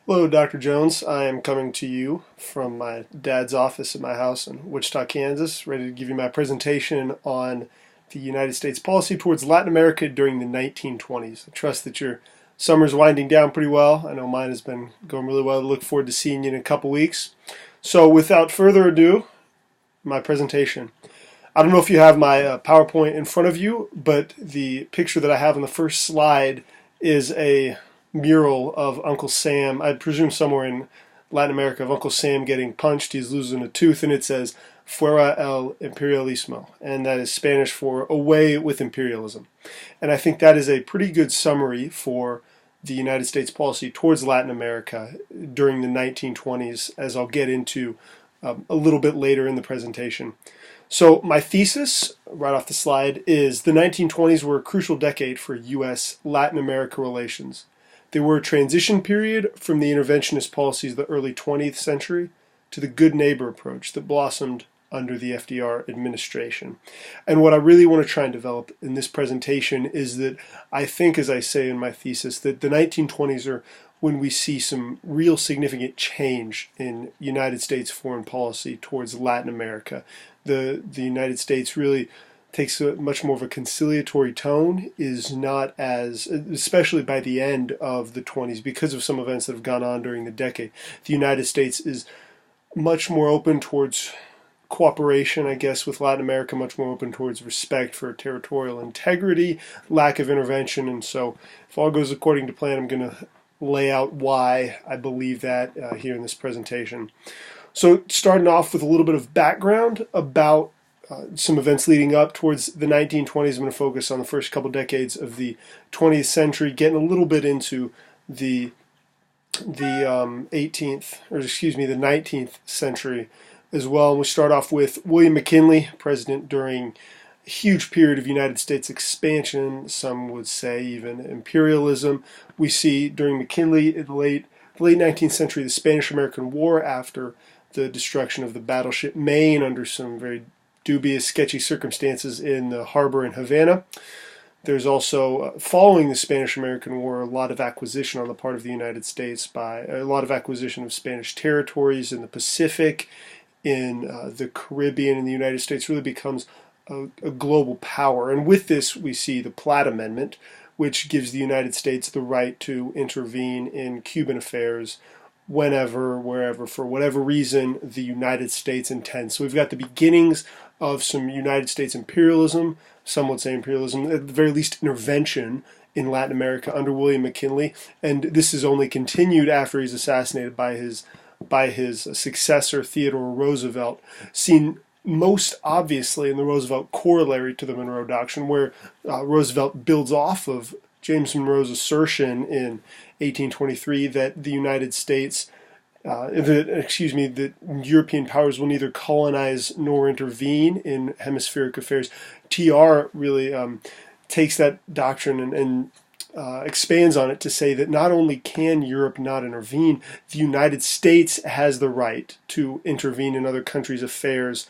Hello, Dr. Jones. I am coming to you from my dad's office at my house in Wichita, Kansas, ready to give you my presentation on the United States policy towards Latin America during the 1920s. I trust that your summer's winding down pretty well. I know mine has been going really well. I look forward to seeing you in a couple weeks. So, without further ado, my presentation. I don't know if you have my PowerPoint in front of you, but the picture that I have on the first slide is a mural of Uncle Sam, I presume somewhere in Latin America, of Uncle Sam getting punched. He's losing a tooth, and it says Fuera el Imperialismo, and that is Spanish for away with imperialism. And I think that is a pretty good summary for the United States policy towards Latin America during the 1920s, as I'll get into a little bit later in the presentation. So my thesis, right off the slide, is the 1920s were a crucial decade for U.S.-Latin America relations. They were a transition period from the interventionist policies of the early 20th century to the good neighbor approach that blossomed under the FDR administration. And what I really want to try and develop in this presentation is that I think, as I say in my thesis, that the 1920s are when we see some real significant change in United States foreign policy towards Latin America. The United States really takes a much more of a conciliatory tone, is not as, especially by the end of the 20s, because of some events that have gone on during the decade, the United States is much more open towards cooperation, I guess, with Latin America, much more open towards respect for territorial integrity, lack of intervention. And so if all goes according to plan, I'm going to lay out why I believe that here in this presentation. So starting off with a little bit of background about some events leading up towards the 1920s. I'm going to focus on the first couple decades of the 20th century, getting a little bit into the 19th century as well. And we start off with William McKinley, president during a huge period of United States expansion, some would say even imperialism. We see during McKinley in the late 19th century the Spanish-American War after the destruction of the battleship Maine under some very dubious, sketchy circumstances in the harbor in Havana. There's also, following the Spanish-American War, a lot of acquisition on the part of the United States by a lot of acquisition of Spanish territories in the Pacific, in the Caribbean, and the United States really becomes a global power. And with this, we see the Platt Amendment, which gives the United States the right to intervene in Cuban affairs whenever, wherever, for whatever reason the United States intends. So we've got the beginnings of some United States imperialism, some would say imperialism, at the very least intervention in Latin America under William McKinley, and this is only continued after he's assassinated by his successor, Theodore Roosevelt, seen most obviously in the Roosevelt corollary to the Monroe Doctrine, where Roosevelt builds off of James Monroe's assertion in 1823 that the United States, that European powers will neither colonize nor intervene in hemispheric affairs. TR really takes that doctrine and expands on it to say that not only can Europe not intervene, the United States has the right to intervene in other countries' affairs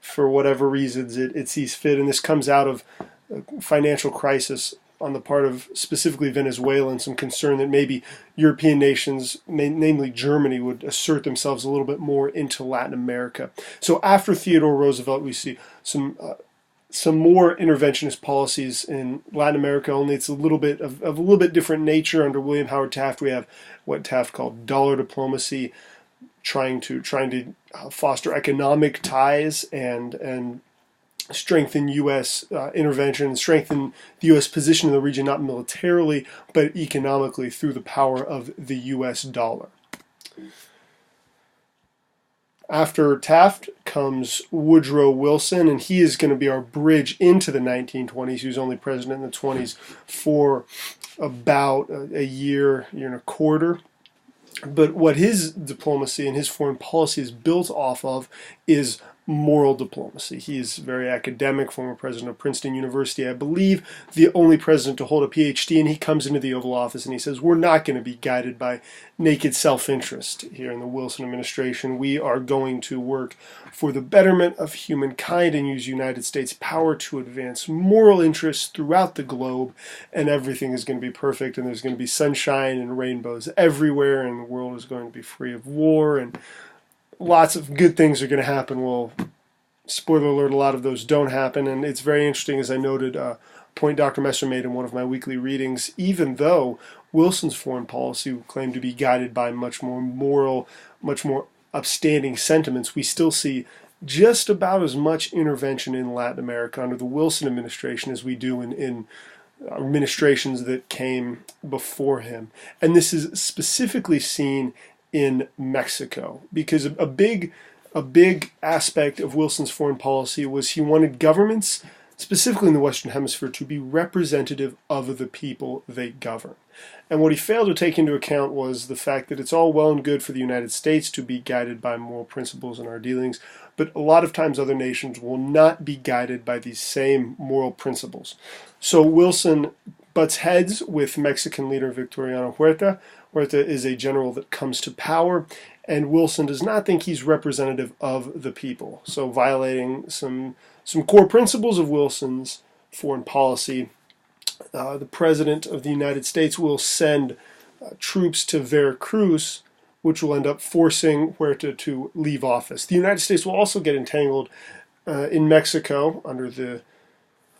for whatever reasons it sees fit. And this comes out of a financial crisis on the part of specifically Venezuela and some concern that maybe European nations, namely Germany, would assert themselves a little bit more into Latin America. So after Theodore Roosevelt, we see some more interventionist policies in Latin America, only it's a little bit of a little bit different nature. Under William Howard Taft, we have what Taft called dollar diplomacy, trying to foster economic ties and strengthen U.S. intervention, strengthen the U.S. position in the region, not militarily, but economically through the power of the U.S. dollar. After Taft comes Woodrow Wilson, and he is going to be our bridge into the 1920s. He was only president in the 20s for about a year and a quarter. But what his diplomacy and his foreign policy is built off of is moral diplomacy. He's very academic, former president of Princeton University, I believe, the only president to hold a PhD, and he comes into the Oval Office and he says, we're not going to be guided by naked self-interest here in the Wilson administration. We are going to work for the betterment of humankind and use United States power to advance moral interests throughout the globe, and everything is going to be perfect, and there's going to be sunshine and rainbows everywhere, and the world is going to be free of war, and lots of good things are going to happen. Well, spoiler alert, a lot of those don't happen, and it's very interesting, as I noted, a point Dr. Messer made in one of my weekly readings. Even though Wilson's foreign policy claimed to be guided by much more moral, much more upstanding sentiments, we still see just about as much intervention in Latin America under the Wilson administration as we do in administrations that came before him. And this is specifically seen in Mexico, because a big aspect of Wilson's foreign policy was he wanted governments, specifically in the Western Hemisphere, to be representative of the people they govern. And what he failed to take into account was the fact that it's all well and good for the United States to be guided by moral principles in our dealings, but a lot of times other nations will not be guided by these same moral principles. So Wilson butts heads with Mexican leader Victoriano Huerta. Huerta is a general that comes to power, and Wilson does not think he's representative of the people. So violating some core principles of Wilson's foreign policy, the President of the United States will send troops to Veracruz, which will end up forcing Huerta to leave office. The United States will also get entangled in Mexico under the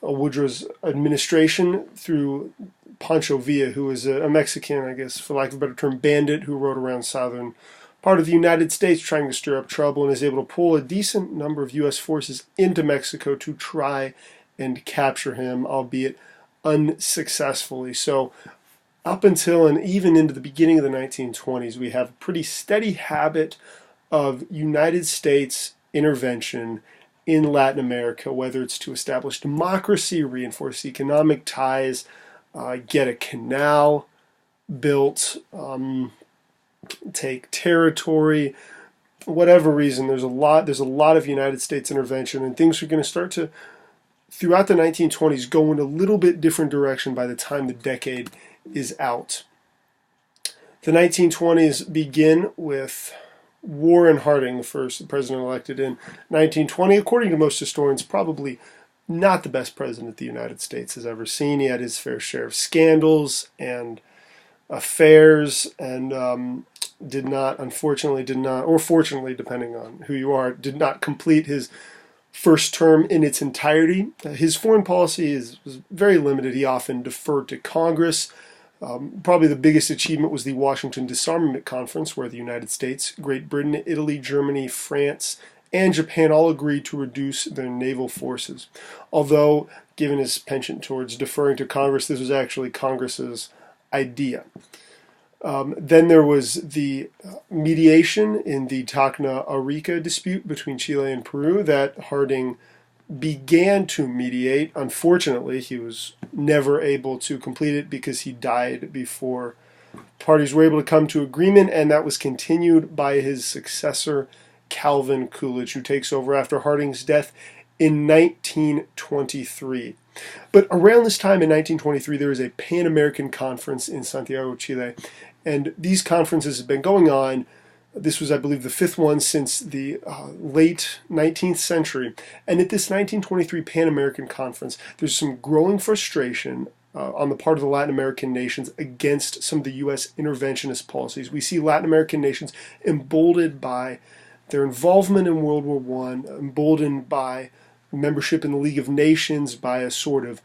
Woodrow's administration through Pancho Villa, who is a Mexican, I guess, for lack of a better term, bandit who rode around southern part of the United States trying to stir up trouble, and is able to pull a decent number of U.S. forces into Mexico to try and capture him, albeit unsuccessfully. So up until and even into the beginning of the 1920s, we have a pretty steady habit of United States intervention in Latin America, whether it's to establish democracy, reinforce economic ties, get a canal built, take territory, whatever reason. There's a lot of United States intervention, and things are going to start to, throughout the 1920s, go in a little bit different direction by the time the decade is out. The 1920s begin with Warren Harding, the first president elected in 1920. According to most historians, probably not the best president the United States has ever seen. He had his fair share of scandals and affairs, and fortunately did not, or fortunately, depending on who you are, did not complete his first term in its entirety. His foreign policy was very limited. He often deferred to Congress. Probably the biggest achievement was the Washington Disarmament Conference, where the United States, Great Britain, Italy, Germany, France, and Japan all agreed to reduce their naval forces. Although, given his penchant towards deferring to Congress, this was actually Congress's idea. Then there was the mediation in the Tacna Arica dispute between Chile and Peru that Harding began to mediate. Unfortunately, he was never able to complete it because he died before parties were able to come to agreement, and that was continued by his successor, Calvin Coolidge, who takes over after Harding's death in 1923. But around this time in 1923, there was a Pan-American conference in Santiago, Chile, and these conferences have been going on. This was, I believe, the fifth one since the late 19th century. And at this 1923 Pan-American Conference, there's some growing frustration on the part of the Latin American nations against some of the U.S. interventionist policies. We see Latin American nations emboldened by their involvement in World War I, emboldened by membership in the League of Nations, by a sort of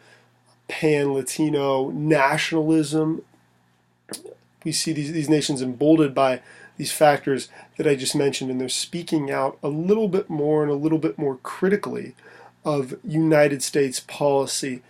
pan-Latino nationalism. We see these nations emboldened by these factors that I just mentioned, and they're speaking out a little bit more and a little bit more critically of United States policy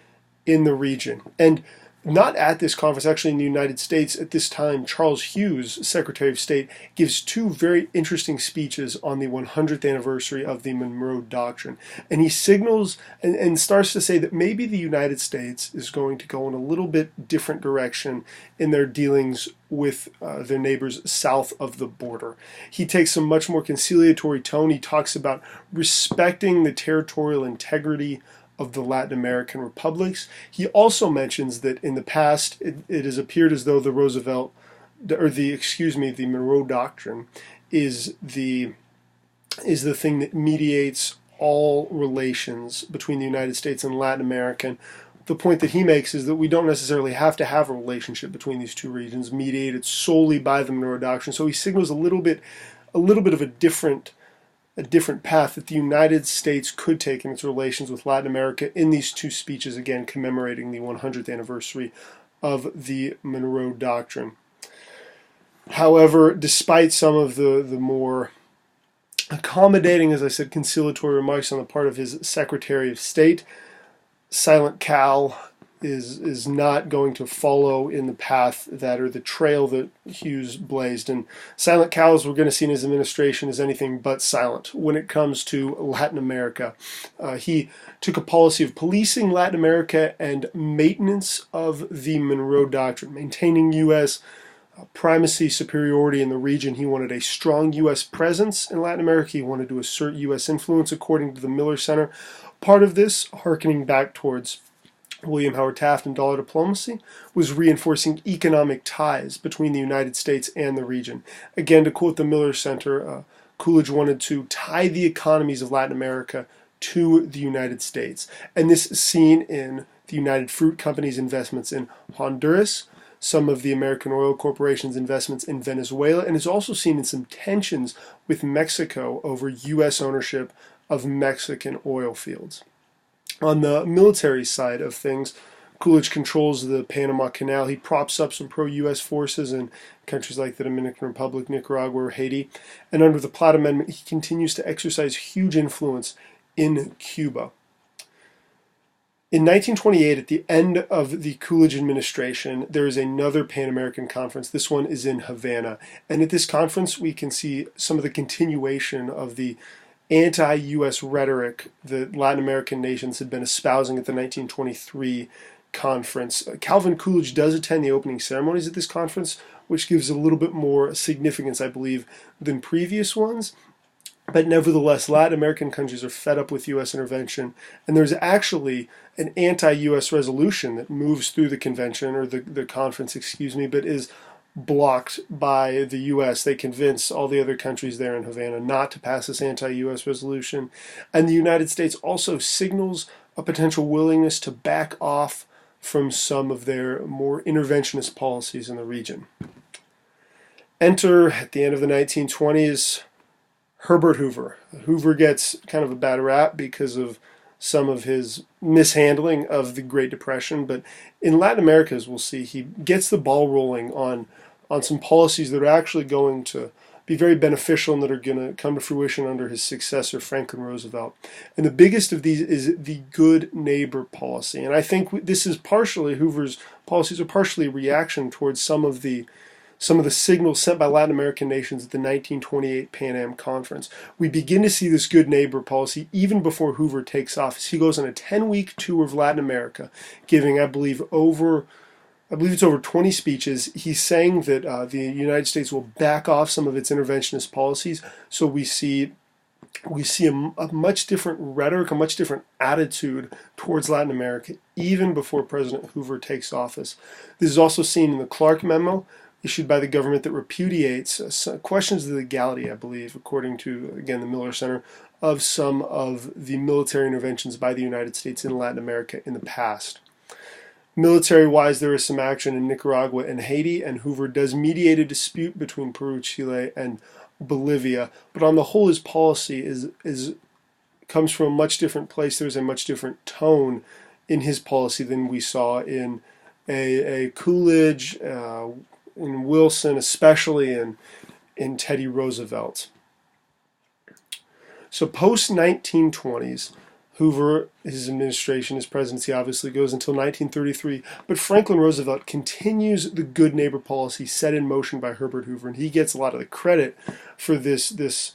in the region. And Not at this conference, actually in the United States at this time, Charles Hughes, Secretary of State, gives two very interesting speeches on the 100th anniversary of the Monroe Doctrine. And he signals and starts to say that maybe the United States is going to go in a little bit different direction in their dealings with their neighbors south of the border. He takes a much more conciliatory tone. He talks about respecting the territorial integrity of the Latin American republics. He also mentions that in the past it has appeared as though the the Monroe Doctrine is the thing that mediates all relations between the United States and Latin America. And the point that he makes is that we don't necessarily have to have a relationship between these two regions mediated solely by the Monroe Doctrine. So he signals a little bit of a different path that the United States could take in its relations with Latin America in these two speeches, again commemorating the 100th anniversary of the Monroe Doctrine. However, despite some of the more accommodating, as I said, conciliatory remarks on the part of his Secretary of State, Silent Cal is not going to follow in the path that, or the trail that Hughes blazed. And Silent Cal, as we're going to see in his administration, is anything but silent when it comes to Latin America. He took a policy of policing Latin America and maintenance of the Monroe Doctrine, maintaining U.S. primacy, superiority in the region. He wanted a strong U.S. presence in Latin America. He wanted to assert U.S. influence, according to the Miller Center. Part of this, hearkening back towards William Howard Taft and dollar diplomacy, was reinforcing economic ties between the United States and the region. Again, to quote the Miller Center, Coolidge wanted to tie the economies of Latin America to the United States. And this is seen in the United Fruit Company's investments in Honduras, some of the American Oil Corporation's investments in Venezuela, and is also seen in some tensions with Mexico over U.S. ownership of Mexican oil fields. On the military side of things, Coolidge controls the Panama Canal. He props up some pro-U.S. forces in countries like the Dominican Republic, Nicaragua, or Haiti. And under the Platt Amendment, he continues to exercise huge influence in Cuba. In 1928, at the end of the Coolidge administration, there is another Pan-American conference. This one is in Havana. And at this conference, we can see some of the continuation of the anti-U.S. rhetoric that Latin American nations had been espousing at the 1923 conference. Calvin Coolidge does attend the opening ceremonies at this conference, which gives a little bit more significance, I believe, than previous ones. But nevertheless, Latin American countries are fed up with U.S. intervention, and there's actually an anti-U.S. resolution that moves through the convention, or the conference, but is blocked by the U.S. They convince all the other countries there in Havana not to pass this anti-U.S. resolution. And the United States also signals a potential willingness to back off from some of their more interventionist policies in the region. Enter, at the end of the 1920s, Herbert Hoover. Hoover gets kind of a bad rap because of some of his mishandling of the Great Depression, but in Latin America, as we'll see, he gets the ball rolling on some policies that are actually going to be very beneficial and that are going to come to fruition under his successor, Franklin Roosevelt. And the biggest of these is the good neighbor policy. And I think this is partially, Hoover's policies are partially a reaction towards some of the signals sent by Latin American nations at the 1928 Pan Am Conference. We begin to see this good neighbor policy even before Hoover takes office. He goes on a 10-week tour of Latin America, giving, I believe it's over 20 speeches. He's saying that the United States will back off some of its interventionist policies. So we see a much different rhetoric, a much different attitude towards Latin America, even before President Hoover takes office. This is also seen in the Clark Memo, issued by the government, that repudiates questions of the legality, I believe, according to, again, the Miller Center, of some of the military interventions by the United States in Latin America in the past. Military-wise, there is some action in Nicaragua and Haiti, and Hoover does mediate a dispute between Peru, Chile, and Bolivia. But on the whole, his policy comes from a much different place. There's a much different tone in his policy than we saw in a Coolidge, in Wilson, especially in Teddy Roosevelt. So post-1920s, Hoover, his administration, his presidency obviously goes until 1933, but Franklin Roosevelt continues the good neighbor policy set in motion by Herbert Hoover, and he gets a lot of the credit for this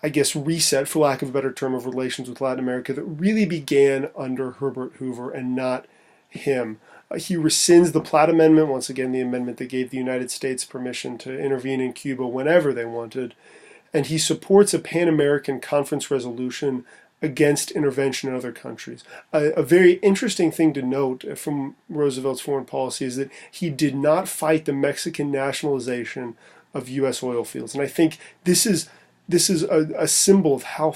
I guess, reset, for lack of a better term, of relations with Latin America that really began under Herbert Hoover and not him. He rescinds the Platt Amendment, once again the amendment that gave the United States permission to intervene in Cuba whenever they wanted, and he supports a Pan-American Conference resolution against intervention in other countries. A very interesting thing to note from Roosevelt's foreign policy is that he did not fight the Mexican nationalization of U.S. oil fields, and I think this is a symbol of how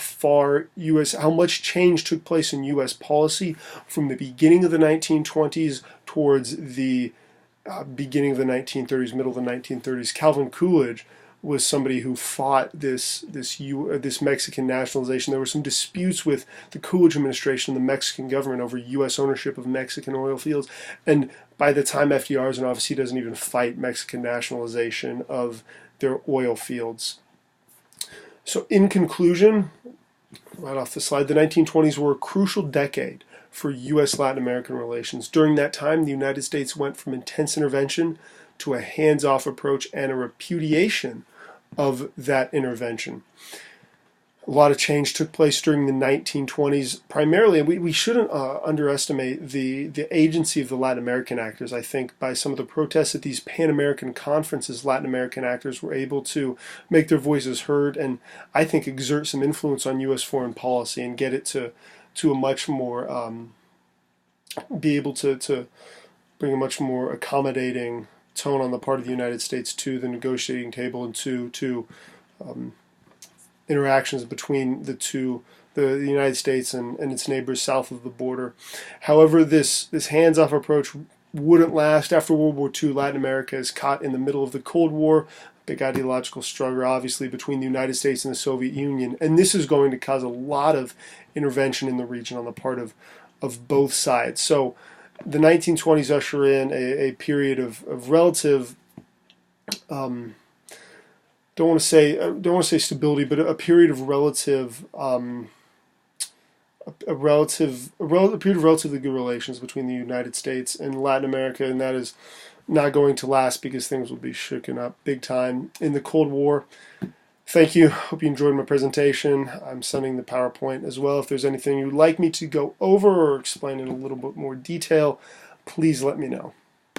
much change took place in U.S. policy from the beginning of the 1920s towards the beginning of the 1930s, middle of the 1930s. Calvin Coolidge was somebody who fought this Mexican nationalization. There were some disputes with the Coolidge administration and the Mexican government over U.S. ownership of Mexican oil fields, and by the time FDR is in office, he doesn't even fight Mexican nationalization of their oil fields. So in conclusion, right off the slide, the 1920s were a crucial decade for U.S.-Latin American relations. During that time, the United States went from intense intervention to a hands-off approach and a repudiation of that intervention. A lot of change took place during the 1920s. Primarily, we shouldn't underestimate the agency of the Latin American actors. I think by some of the protests at these Pan-American conferences, Latin American actors were able to make their voices heard and I think exert some influence on U.S. foreign policy and get it to a much more, be able to bring a much more accommodating tone on the part of the United States to the negotiating table and to interactions between the United States and its neighbors south of the border. However, this hands-off approach wouldn't last. After World War II, Latin America is caught in the middle of the Cold War, big ideological struggle, obviously, between the United States and the Soviet Union, and this is going to cause a lot of intervention in the region on the part of both sides. So the 1920s usher in a period of relative don't want to say stability, but a period of relatively good relations between the United States and Latin America, and that is not going to last because things will be shaken up big time in the Cold War. Thank you. Hope you enjoyed my presentation. I'm sending the PowerPoint as well. If there's anything you'd like me to go over or explain in a little bit more detail, please let me know.